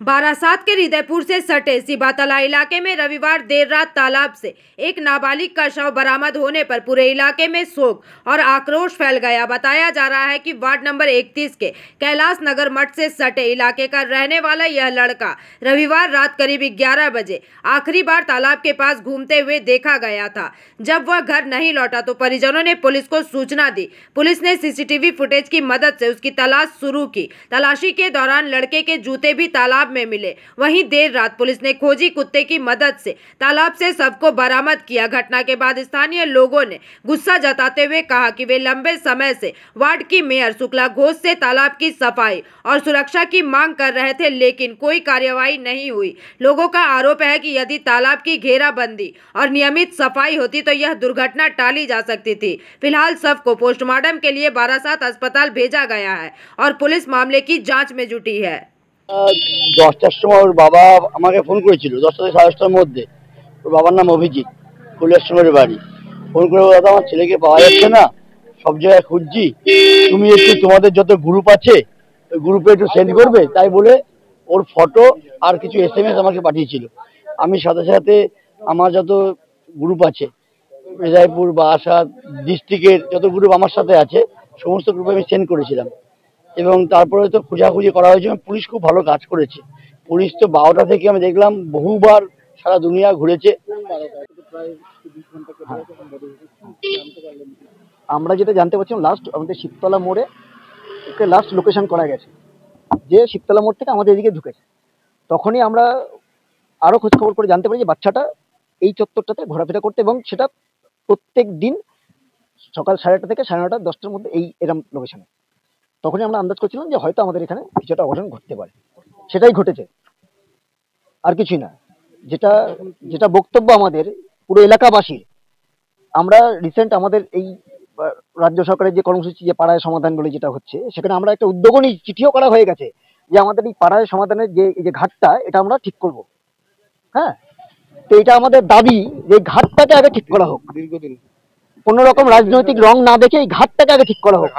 बारासात के हृदयपुर से सटे सिबातला इलाके में रविवार देर रात तालाब से एक नाबालिग का शव बरामद होने पर पूरे इलाके में शोक और आक्रोश फैल गया। बताया जा रहा है कि वार्ड नंबर 31 के कैलाश नगर मठ से सटे इलाके का रहने वाला यह लड़का रविवार रात करीब 11 बजे आखिरी बार तालाब के पास घूमते हुए देखा गया था। जब वह घर नहीं लौटा तो परिजनों ने पुलिस को सूचना दी। पुलिस ने सीसीटीवी फुटेज की मदद से उसकी तलाश शुरू की। तलाशी के दौरान लड़के के जूते भी तालाब में मिले। वहीं देर रात पुलिस ने खोजी कुत्ते की मदद से तालाब से सबको बरामद किया। घटना के बाद स्थानीय लोगों ने गुस्सा जताते हुए कहा कि वे लंबे समय से वार्ड की मेयर शुक्ला घोष से तालाब की सफाई और सुरक्षा की मांग कर रहे थे, लेकिन कोई कार्यवाही नहीं हुई। लोगों का आरोप है कि यदि तालाब की घेराबंदी और नियमित सफाई होती तो यह दुर्घटना टाली जा सकती थी। फिलहाल शव को पोस्टमार्टम के लिए बारासात अस्पताल भेजा गया है और पुलिस मामले की जांच में जुटी है। 10টার সময় ওর বাবা আমাকে ফোন করেছিল, 10টা থেকে 10:30টার মধ্যে। ওর বাবার নাম অভিজিৎ, কৈলাসনগরের বাড়ি। ফোন করে দাদা আমার ছেলেকে পাওয়া যাচ্ছে না, সব জায়গায় খুঁজছি, তুমি একটু তোমাদের যত গ্রুপ আছে ওই গ্রুপে একটু সেন্ড করবে। তাই বলে ওর ফটো আর কিছু SMS আমাকে পাঠিয়েছিল। আমি সাথে সাথে আমার যত গ্রুপ আছে হৃদয়পুর বারাসাত ডিস্ট্রিক্টের যত গ্রুপ আমার সাথে আছে সমস্ত গ্রুপে আমি সেন্ড করেছিলাম এবং তারপরে তো খোঁজাখুঁজি করা হয়েছে। পুলিশ খুব ভালো কাজ করেছে। পুলিশ তো 12টা থেকে আমি দেখলাম বহুবার সারা দুনিয়া ঘুরেছে। আমরা যেটা জানতে পারছিলাম লাস্ট আমাদের শিবতলা মোড়ে ওকে লাস্ট লোকেশন করা গেছে, যে শিবতলা মোড় থেকে আমাদের এদিকে ঢুকেছে। তখনই আমরা আরও খোঁজ খবর করে জানতে পারি যে বাচ্চাটা এই চত্বরটাতে ঘোরাফেরা করতে, এবং সেটা প্রত্যেক দিন সকাল 8:30 থেকে 9:30 10টার মধ্যে এরম লোকেশনে। তখনই আমরা আন্দাজ করছিলাম যে হয়তো আমাদের এখানে কিছুটা অঘটন ঘটতে পারে। সেটাই ঘটেছে, আর কিছুই না। যেটা বক্তব্য আমাদের পুরো এলাকাবাসীর, আমরা রিসেন্ট আমাদের এই রাজ্য সরকারের যে কর্মসূচি যে পাড়ায় সমাধান বলে যেটা হচ্ছে, সেখানে আমরা একটা উদ্যোগনী চিঠিও করা হয়ে গেছে যে আমাদের এই পাড়ায় সমাধানের যে ঘাটটা এটা আমরা ঠিক করব। হ্যাঁ, তো এটা আমাদের দাবি যে ঘাটটাকে আগে ঠিক করা হোক। দীর্ঘদিন কোন রকম রাজনৈতিক রং না দেখে এই ঘাটটাকে আগে ঠিক করা হোক।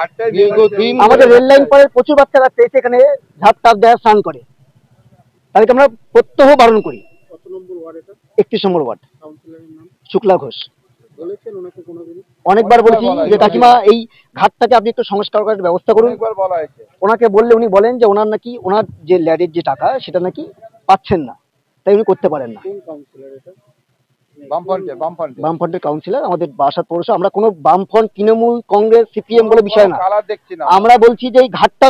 আমাদের রেল লাইন পরে প্রচুর বাচ্চারা এসে এখানে ঝাঁপ টাপ দেয়, স্নান করে, তাদেরকে আমরা প্রত্যহ বারণ করি। 31 নম্বর ওয়ার্ড, শুক্লা ঘোষ। অনেকবার বলছি যে কাকিমা এই ঘাটটাকে আপনি একটু সংস্কার করার ব্যবস্থা করুন। ওনাকে বললে উনি বলেন যে ওনার যে ল্যাডের যে টাকা সেটা নাকি পাচ্ছেন না, তাই উনি করতে পারেন না। বামফ্রন্টের কাউন্সিলর আমাদের বারাসাত পৌরসভা। আমরা কোনো বামফ্রন্ট, তৃণমূল, কংগ্রেস, CPM বলে বিষয় না। আমরা বলছি যে এই ঘাটটা।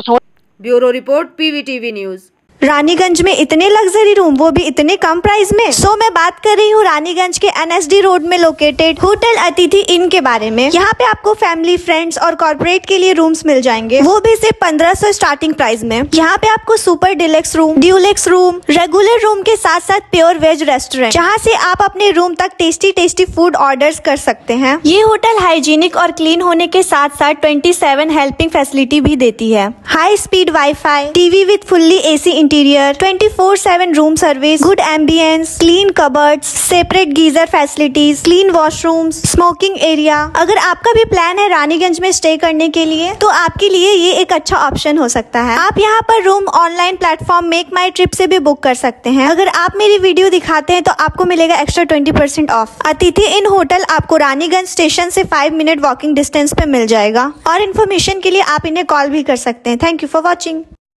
Bureau report, PVTV news. Raniganj में इतने लग्जरी रूम, वो भी इतने कम प्राइस में। मैं बात कर रही हूँ रानीगंज के NSD रोड में लोकेटेड होटल अतिथि इन के बारे में। यहाँ पे आपको फैमिली, फ्रेंड्स और कॉर्पोरेट के लिए रूम्स मिल जाएंगे, वो भी सिर्फ 1500 स्टार्टिंग प्राइस में। यहाँ पे आपको super deluxe room, Dulux room, regular room के साथ साथ प्योर वेज रेस्टोरेंट, जहाँ से आप अपने रूम तक टेस्टी फूड ऑर्डर्स कर सकते हैं। ये होटल हाइजीनिक और क्लीन होने के साथ साथ 27 हेल्पिंग फैसिलिटी भी देती है। High speed wifi, TV with fully AC interior, 24/7 room service, good ambience, clean cupboards, separate geyser facilities, clean washrooms, smoking area. अगर आपका भी प्लान है रानीगंज में स्टे करने के लिए तो आपके लिए ये एक अच्छा ऑप्शन हो सकता है। आप यहाँ पर रूम ऑनलाइन प्लेटफॉर्म मेक माई ट्रिप से भी बुक कर सकते हैं। अगर आप मेरी वीडियो दिखाते हैं तो आपको मिलेगा एक्स्ट्रा 20% ऑफ। अतिथि इन होटल आपको रानीगंज स्टेशन से 5 मिनट वॉकिंग डिस्टेंस पे मिल जाएगा। और इन्फॉर्मेशन के लिए आप इन्हें कॉल भी कर सकते हैं। Thank you for watching.